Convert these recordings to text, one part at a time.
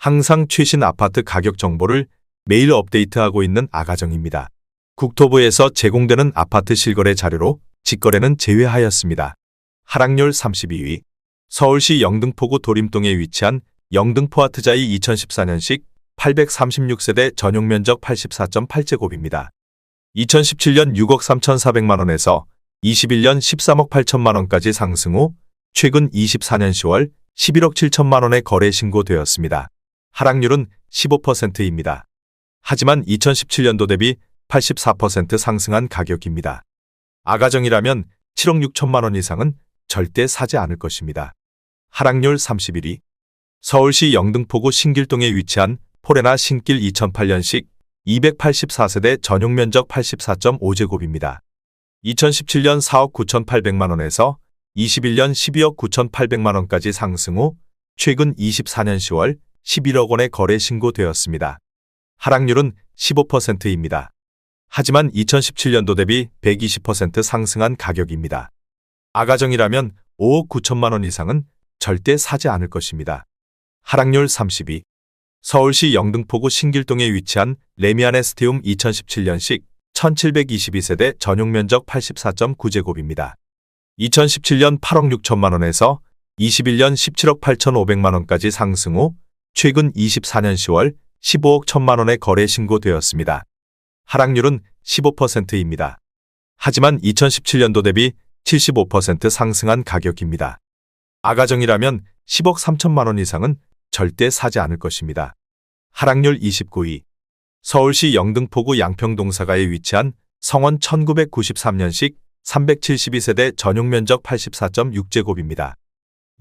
항상 최신 아파트 가격 정보를 매일 업데이트하고 있는 아가정입니다. 국토부에서 제공되는 아파트 실거래 자료로 직거래는 제외하였습니다. 하락률 32위. 서울시 영등포구 도림동에 위치한 영등포아트자이 2014년식 836세대 전용면적 84.8제곱입니다. 2017년 6억 3,400만원에서 21년 13억 8천만원까지 상승 후 최근 24년 10월 11억 7천만원에 거래 신고되었습니다. 하락률은 15%입니다. 하지만 2017년도 대비 84% 상승한 가격입니다. 아가정이라면 7억 6천만원 이상은 절대 사지 않을 것입니다. 하락률 31위. 서울시 영등포구 신길동에 위치한 포레나 신길 2008년식 284세대 전용면적 84.5제곱입니다. 2017년 4억 9,800만원에서 21년 12억 9,800만원까지 상승 후 최근 24년 10월 11억 원에 거래 신고되었습니다. 하락률은 15%입니다. 하지만 2017년도 대비 120% 상승한 가격입니다. 아가정이라면 5억 9천만원 이상은 절대 사지 않을 것입니다. 하락률 32. 서울시 영등포구 신길동에 위치한 레미안에스티움 2017년식 1722세대 전용면적 84.9제곱입니다. 2017년 8억 6천만원에서 21년 17억 8,500만원까지 상승 후 최근 24년 10월 15억 1천만원에 거래 신고되었습니다. 하락률은 15%입니다. 하지만 2017년도 대비 75% 상승한 가격입니다. 아가정이라면 10억 3천만원 이상은 절대 사지 않을 것입니다. 하락률 29위. 서울시 영등포구 양평동사가에 위치한 성원 1993년식 372세대 전용면적 84.6제곱입니다.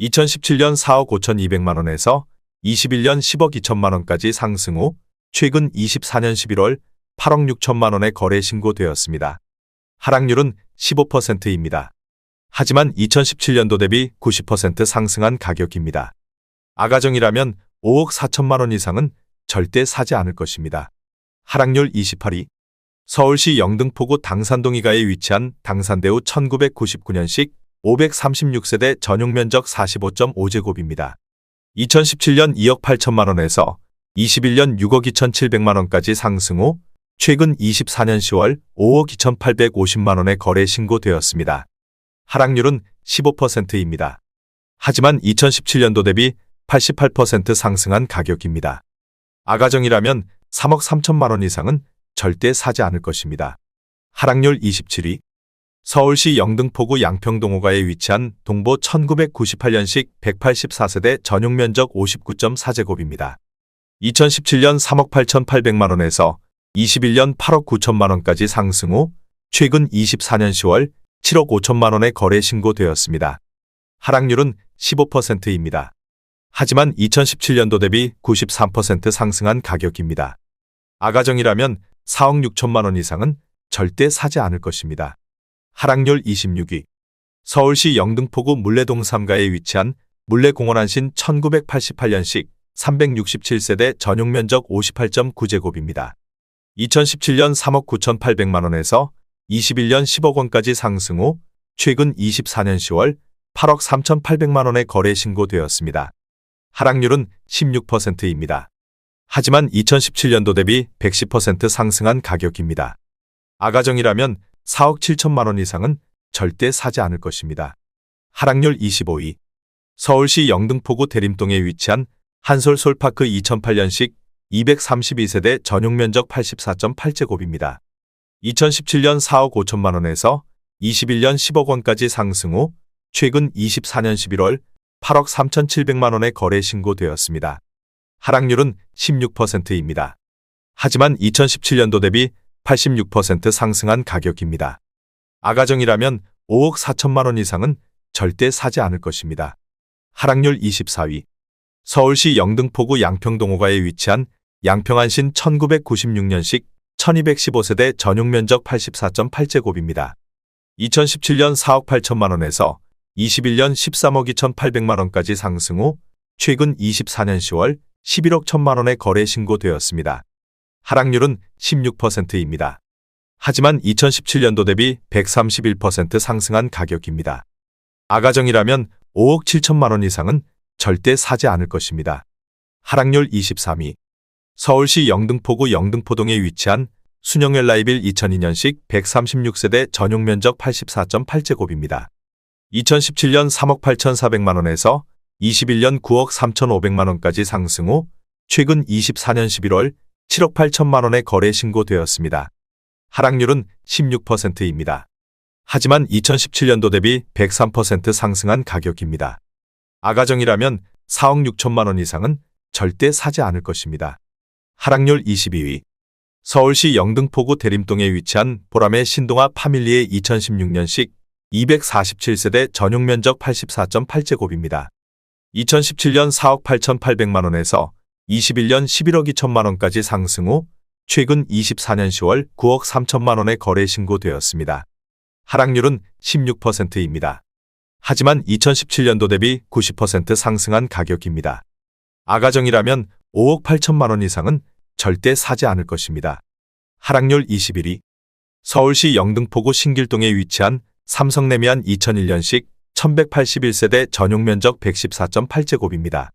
2017년 4억 5,200만원에서 21년 10억 2천만원까지 상승 후 최근 24년 11월 8억 6천만원에 거래 신고되었습니다. 하락률은 15%입니다. 하지만 2017년도 대비 90% 상승한 가격입니다. 아가정이라면 5억 4천만원 이상은 절대 사지 않을 것입니다. 하락률 28위. 서울시 영등포구 당산동이가에 위치한 당산대우 1999년식 536세대 전용면적 45.5제곱입니다. 2017년 2억 8천만원에서 21년 6억 2,700만원까지 상승 후 최근 24년 10월 5억 2,850만원에 거래 신고되었습니다. 하락률은 15%입니다. 하지만 2017년도 대비 88% 상승한 가격입니다. 아가정이라면 3억 3천만원 이상은 절대 사지 않을 것입니다. 하락률 27위. 서울시 영등포구 양평동 5가에 위치한 동보 1998년식 184세대 전용면적 59.4제곱입니다. 2017년 3억 8,800만원에서 21년 8억 9천만원까지 상승 후 최근 24년 10월 7억 5천만원에 거래 신고되었습니다. 하락률은 15%입니다. 하지만 2017년도 대비 93% 상승한 가격입니다. 아가정이라면 4억 6천만원 이상은 절대 사지 않을 것입니다. 하락률 26위. 서울시 영등포구 물레동 3가에 위치한 물레공원안신 1988년식 367세대 전용면적 58.9제곱입니다. 2017년 3억 9,800만원에서 21년 10억 원까지 상승 후 최근 24년 10월 8억 3,800만원에 거래 신고되었습니다. 하락률은 16%입니다. 하지만 2017년도 대비 110% 상승한 가격입니다. 아가정이라면 4억 7천만원 이상은 절대 사지 않을 것입니다. 하락률 25위. 서울시 영등포구 대림동에 위치한 한솔솔파크 2008년식 232세대 전용면적 84.8제곱입니다. 2017년 4억 5천만원에서 21년 10억 원까지 상승 후 최근 24년 11월 8억 3,700만원에 거래 신고되었습니다. 하락률은 16%입니다. 하지만 2017년도 대비 86% 상승한 가격입니다. 아가정이라면 5억 4천만원 이상은 절대 사지 않을 것입니다. 하락률 24위. 서울시 영등포구 양평동 5가에 위치한 양평안신 1996년식 1215세대 전용면적 84.8제곱입니다. 2017년 4억 8천만원에서 21년 13억 2,800만원까지 상승 후 최근 24년 10월 11억 1천만원에 거래 신고되었습니다. 하락률은 16%입니다. 하지만 2017년도 대비 131% 상승한 가격입니다. 아가정이라면 5억 7천만원 이상은 절대 사지 않을 것입니다. 하락률 23위. 서울시 영등포구 영등포동에 위치한 순영엘 라이빌 2002년식 136세대 전용면적 84.8제곱입니다. 2017년 3억 8,400만원에서 21년 9억 3,500만원까지 상승 후 최근 24년 11월 7억 8천만원에 거래 신고되었습니다. 하락률은 16%입니다. 하지만 2017년도 대비 103% 상승한 가격입니다. 아가정이라면 4억 6천만원 이상은 절대 사지 않을 것입니다. 하락률 22위. 서울시 영등포구 대림동에 위치한 보람의 신동아 파밀리의 2016년식 247세대 전용면적 84.8제곱입니다. 2017년 4억 8,800만원에서 21년 11억 2천만원까지 상승 후 최근 24년 10월 9억 3천만원에 거래 신고되었습니다. 하락률은 16%입니다. 하지만 2017년도 대비 90% 상승한 가격입니다. 아가정이라면 5억 8천만원 이상은 절대 사지 않을 것입니다. 하락률 21위. 서울시 영등포구 신길동에 위치한 삼성레미안 2001년식 1181세대 전용면적 114.8제곱입니다.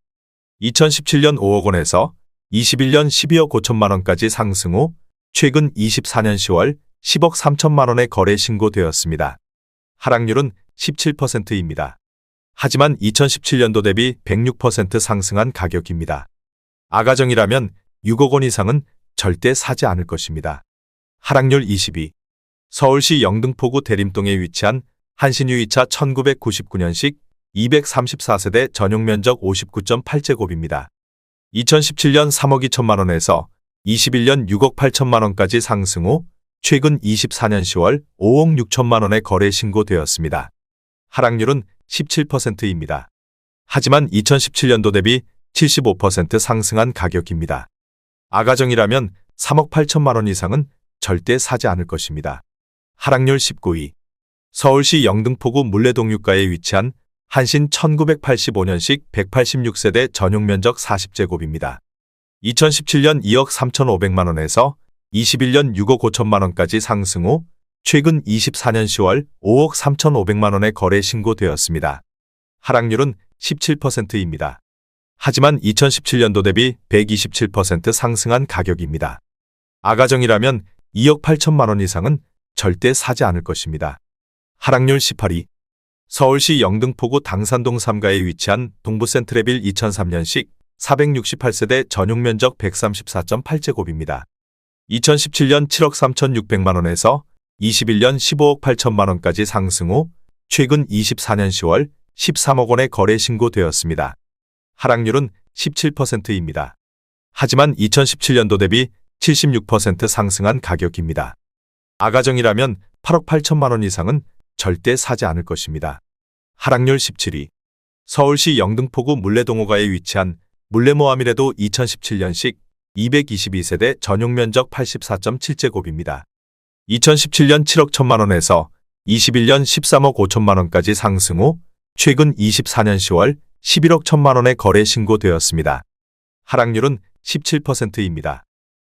2017년 5억 원에서 21년 12억 5천만원까지 상승 후 최근 24년 10월 10억 3천만원에 거래 신고되었습니다. 하락률은 17%입니다. 하지만 2017년도 대비 106% 상승한 가격입니다. 아가정이라면 6억 원 이상은 절대 사지 않을 것입니다. 하락률 22. 서울시 영등포구 대림동에 위치한 한신유이차 1999년식 234세대 전용면적 59.8제곱입니다. 2017년 3억 2천만원에서 21년 6억 8천만원까지 상승 후 최근 24년 10월 5억 6천만원에 거래 신고되었습니다. 하락률은 17%입니다. 하지만 2017년도 대비 75% 상승한 가격입니다. 아가정이라면 3억 8천만원 이상은 절대 사지 않을 것입니다. 하락률 19위. 서울시 영등포구 물레동유가에 위치한 한신 1985년식 186세대 전용면적 40제곱입니다. 2017년 2억 3,500만원에서 21년 6억 5천만원까지 상승 후 최근 24년 10월 5억 3,500만원에 거래 신고되었습니다. 하락률은 17%입니다. 하지만 2017년도 대비 127% 상승한 가격입니다. 아가정이라면 2억 8천만원 이상은 절대 사지 않을 것입니다. 하락률 18위. 서울시 영등포구 당산동 3가에 위치한 동부센트레빌 2003년식 468세대 전용면적 134.8제곱입니다. 2017년 7억 3,600만원에서 21년 15억 8천만원까지 상승 후 최근 24년 10월 13억 원에 거래 신고되었습니다. 하락률은 17%입니다. 하지만 2017년도 대비 76% 상승한 가격입니다. 아가정이라면 8억 8천만원 이상은 절대 사지 않을 것입니다. 하락률 17위. 서울시 영등포구 물레동호가에 위치한 물레모아미레도 2017년식 222세대 전용면적 84.7제곱입니다. 2017년 7억 1천만원에서 21년 13억 5천만원까지 상승 후 최근 24년 10월 11억 1천만원에 거래 신고되었습니다. 하락률은 17%입니다.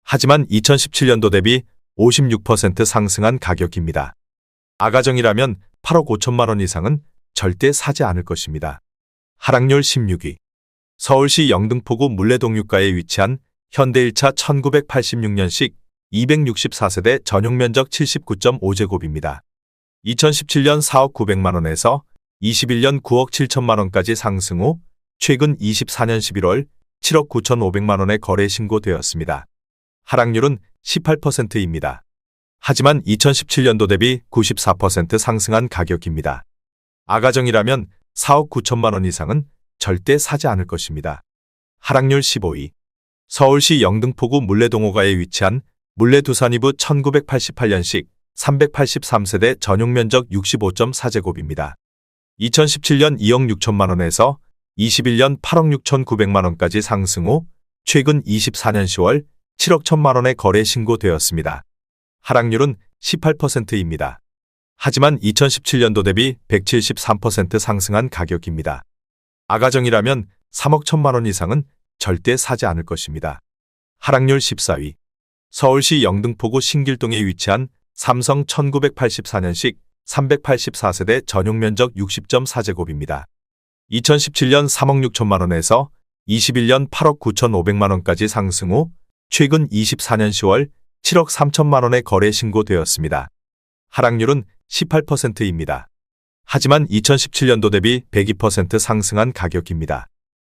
하지만 2017년도 대비 56% 상승한 가격입니다. 아가정이라면 8억 5천만원 이상은 절대 사지 않을 것입니다. 하락률 16위. 서울시 영등포구 물레동유가에 위치한 현대1차 1986년식 264세대 전용면적 79.5제곱입니다. 2017년 4억 900만원에서 21년 9억 7천만원까지 상승 후 최근 24년 11월 7억 9,500만원에 거래 신고되었습니다. 하락률은 18%입니다. 하지만 2017년도 대비 94% 상승한 가격입니다. 아가정이라면 4억 9천만원 이상은 절대 사지 않을 것입니다. 하락률 15위. 서울시 영등포구 물레동호가에 위치한 물레두산이브 1988년식 383세대 전용면적 65.4제곱입니다. 2017년 2억 6천만원에서 21년 8억 6천9백만원까지 상승 후 최근 24년 10월 7억 1천만원에 거래 신고되었습니다. 하락률은 18%입니다. 하지만 2017년도 대비 173% 상승한 가격입니다. 아가정이라면 3억 1천만원 이상은 절대 사지 않을 것입니다. 하락률 14위. 서울시 영등포구 신길동에 위치한 삼성 1984년식 384세대 전용면적 60.4제곱입니다. 2017년 3억 6천만원에서 21년 8억 9,500만 원까지 상승 후 최근 24년 10월 7억 3천만 원에 거래 신고되었습니다. 하락률은 18%입니다. 하지만 2017년도 대비 102% 상승한 가격입니다.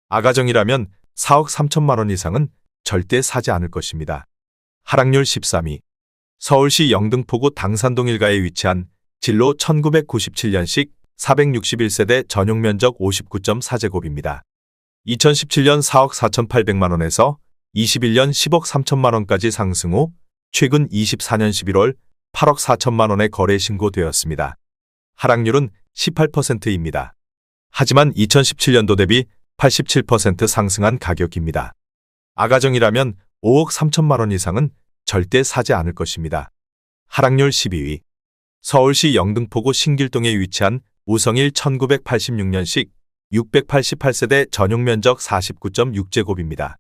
아가정이라면 4억 3천만 원 이상은 절대 사지 않을 것입니다. 하락률 13위. 서울시 영등포구 당산동 일가에 위치한 진로 1997년식 461세대 전용 면적 59.4제곱입니다. 2017년 4억 4,800만 원에서 21년 10억 3천만 원까지 상승 후 최근 24년 11월 8억 4천만 원에 거래 신고되었습니다. 하락률은 18%입니다. 하지만 2017년도 대비 87% 상승한 가격입니다. 아가정이라면 5억 3천만 원 이상은 절대 사지 않을 것입니다. 하락률 12위. 서울시 영등포구 신길동에 위치한 우성일 1986년식 688세대 전용 면적 49.6제곱입니다.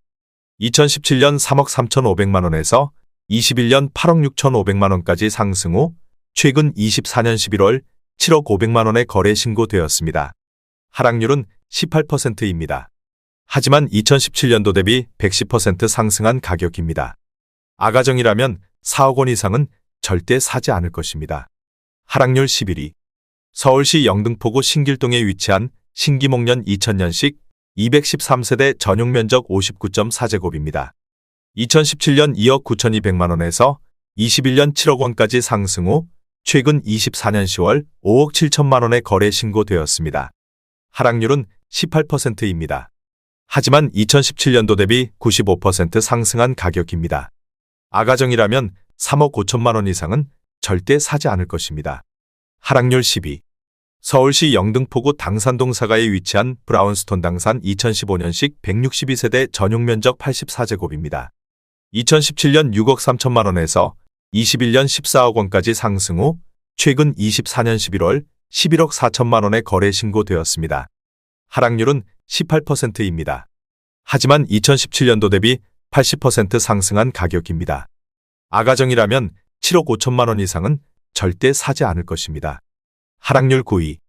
2017년 3억 3,500만 원에서 21년 8억 6,500만 원까지 상승 후 최근 24년 11월 7억 500만 원에 거래 신고되었습니다. 하락률은 18%입니다. 하지만 2017년도 대비 110% 상승한 가격입니다. 아가정이라면 4억 원 이상은 절대 사지 않을 것입니다. 하락률 11위. 서울시 영등포구 신길동에 위치한 신기목련 2000년식 213세대 전용 면적 59.4제곱입니다. 2017년 2억 9,200만 원에서 21년 7억 원까지 상승 후 최근 24년 10월 5억 7천만 원에 거래 신고되었습니다. 하락률은 18%입니다. 하지만 2017년도 대비 95% 상승한 가격입니다. 아가정이라면 3억 5천만 원 이상은 절대 사지 않을 것입니다. 하락률 10위. 서울시 영등포구 당산동 사가에 위치한 브라운스톤 당산 2015년식 162세대 전용 면적 84제곱입니다. 2017년 6억 3천만 원에서 21년 14억 원까지 상승 후 최근 24년 11월 11억 4천만 원에 거래 신고되었습니다. 하락률은 18%입니다. 하지만 2017년도 대비 80% 상승한 가격입니다. 아가정이라면 7억 5천만 원 이상은 절대 사지 않을 것입니다. 하락률 9위.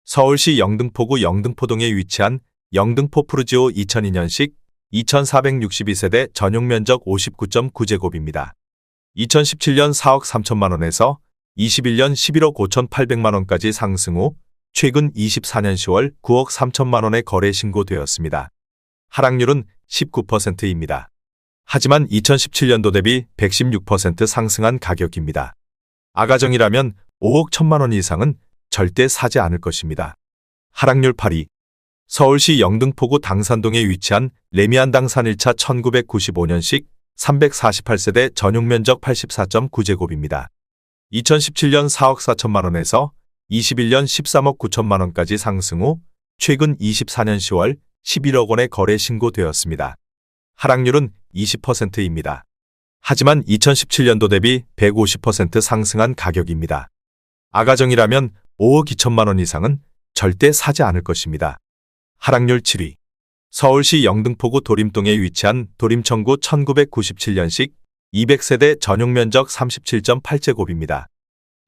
서울시 영등포구 영등포동에 위치한 영등포 푸르지오 2002년식 2462세대 전용 면적 59.9제곱입니다. 2017년 4억 3천만 원에서 21년 11억 5,800만 원까지 상승 후 최근 24년 10월 9억 3천만 원에 거래 신고되었습니다. 하락률은 19%입니다. 하지만 2017년도 대비 116% 상승한 가격입니다. 아가정이라면 5억 1천만 원 이상은 절대 사지 않을 것입니다. 하락률 8위. 서울시 영등포구 당산동에 위치한 레미안 당산 1차 1995년식 348세대 전용 면적 84.9제곱입니다. 2017년 4억 4천만 원에서 21년 13억 9천만 원까지 상승 후 최근 24년 10월 11억 원에 거래 신고되었습니다. 하락률은 20%입니다. 하지만 2017년도 대비 150% 상승한 가격입니다. 아가정이라면 5억 2천만 원 이상은 절대 사지 않을 것입니다. 하락률 7위. 서울시 영등포구 도림동에 위치한 도림청구 1997년식 200세대 전용 면적 37.8제곱입니다.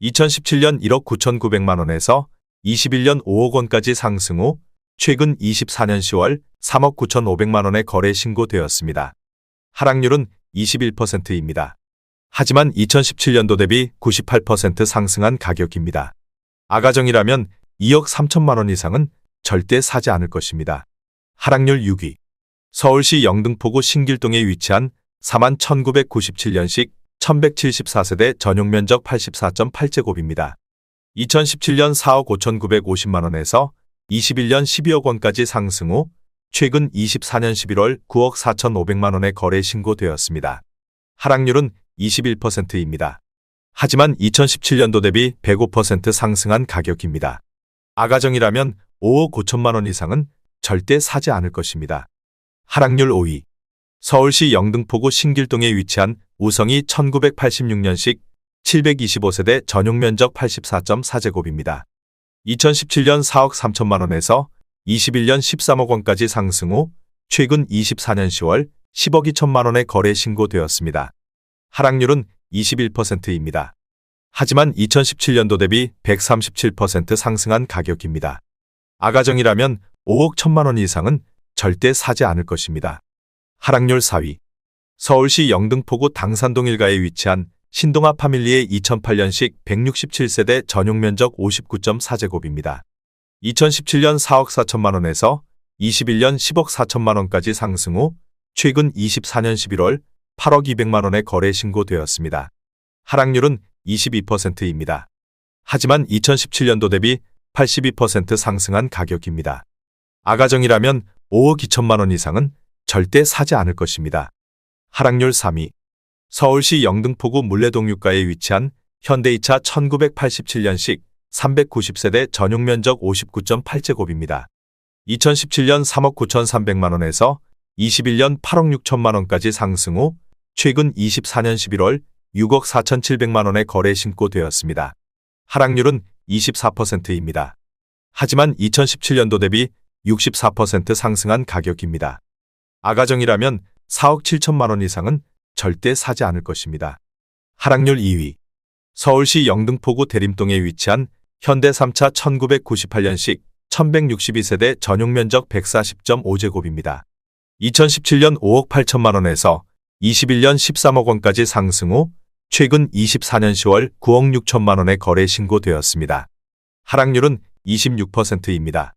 2017년 1억 9,900만 원에서 21년 5억 원까지 상승 후 최근 24년 10월 3억 9,500만 원에 거래 신고되었습니다. 하락률은 21%입니다. 하지만 2017년도 대비 98% 상승한 가격입니다. 아가정이라면 2억 3천만 원 이상은 절대 사지 않을 것입니다. 하락률 6위. 서울시 영등포구 신길동에 위치한 41,997년식 1174세대 전용 면적 84.8제곱입니다. 2017년 4억 5,950만 원에서 21년 12억 원까지 상승 후 최근 24년 11월 9억 4,500만 원에 거래 신고되었습니다. 하락률은 21%입니다. 하지만 2017년도 대비 105% 상승한 가격입니다. 아가정이라면 5억 5천만 원 이상은 절대 사지 않을 것입니다. 하락률 5위. 서울시 영등포구 신길동에 위치한 우성이 1986년식 725세대 전용 면적 84.4제곱입니다. 2017년 4억 3천만 원에서 21년 13억 원까지 상승 후 최근 24년 10월 10억 2천만 원에 거래 신고되었습니다. 하락률은 21%입니다. 하지만 2017년도 대비 137% 상승한 가격입니다. 아가정이라면 5억 1천만 원 이상은 절대 사지 않을 것입니다. 하락률 4위. 서울시 영등포구 당산동 일가에 위치한 신동아 파밀리의 2008년식 167세대 전용 면적 59.4제곱입니다. 2017년 4억 4천만 원에서 21년 10억 4천만 원까지 상승 후 최근 24년 11월 8억 200만 원에 거래 신고되었습니다. 하락률은 22%입니다. 하지만 2017년도 대비 82% 상승한 가격입니다. 아가정이라면 5억 2천만 원 이상은 절대 사지 않을 것입니다. 하락률 3위. 서울시 영등포구 물레동유가에 위치한 현대이차 1987년식 390세대 전용 면적 59.8제곱입니다. 2017년 3억 9,300만 원에서 21년 8억 6천만 원까지 상승 후 최근 24년 11월 6억 4,700만 원에 거래 신고되었습니다. 하락률은 24%입니다. 하지만 2017년도 대비 64% 상승한 가격입니다. 아가정이라면 4억 7천만 원 이상은 절대 사지 않을 것입니다. 하락률 2위. 서울시 영등포구 대림동에 위치한 현대 3차 1998년식 1162세대 전용 면적 140.5제곱입니다. 2017년 5억 8천만 원에서 21년 13억 원까지 상승 후 최근 24년 10월 9억 6천만 원에 거래 신고되었습니다. 하락률은 26%입니다.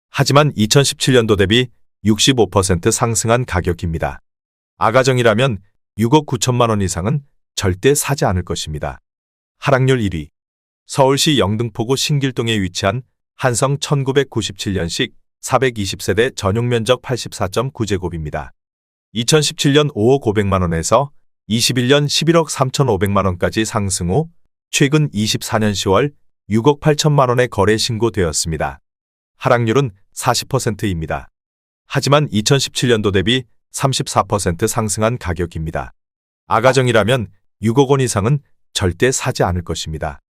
하지만 2017년도 대비 65% 상승한 가격입니다. 아가정이라면 6억 9천만 원 이상은 절대 사지 않을 것입니다. 하락률 1위. 서울시 영등포구 신길동에 위치한 한성 1997년식 420세대 전용 면적 84.9제곱입니다. 2017년 5억 500만 원에서 21년 11억 3,500만 원까지 상승 후 최근 24년 10월 6억 8천만 원에 거래 신고되었습니다. 하락률은 40%입니다. 하지만 2017년도 대비 34% 상승한 가격입니다. 아가정이라면 6억 원 이상은 절대 사지 않을 것입니다.